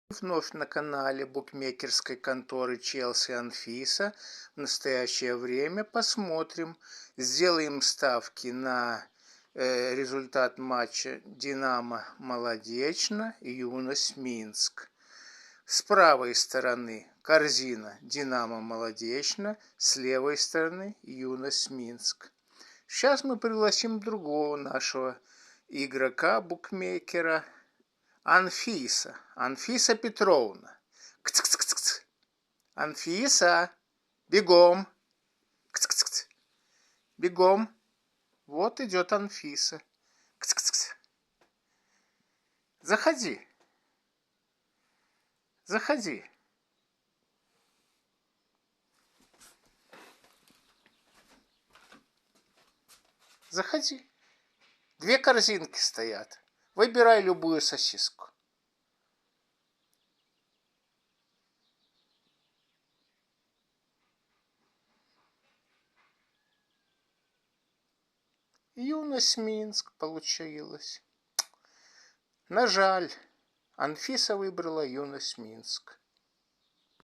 Вновь на канале букмекерской конторы Челси Анфиса. В настоящее время посмотрим, сделаем ставки на результат матча Динамо Молодечно, Юность Минск. С правой стороны корзина Динамо Молодечно, с левой стороны Юность Минск. Сейчас мы пригласим другого нашего игрока-букмекера, Анфиса Петровна. Кц-кц-кц-кц. Анфиса, бегом. Кц-кц-кц. Бегом. Вот идет Анфиса. Кц-кц-кц. Заходи. Заходи. Заходи. Две корзинки стоят. Выбирай любую сосиску. Юность Минск получилась. На жаль, Анфиса выбрала Юность Минск.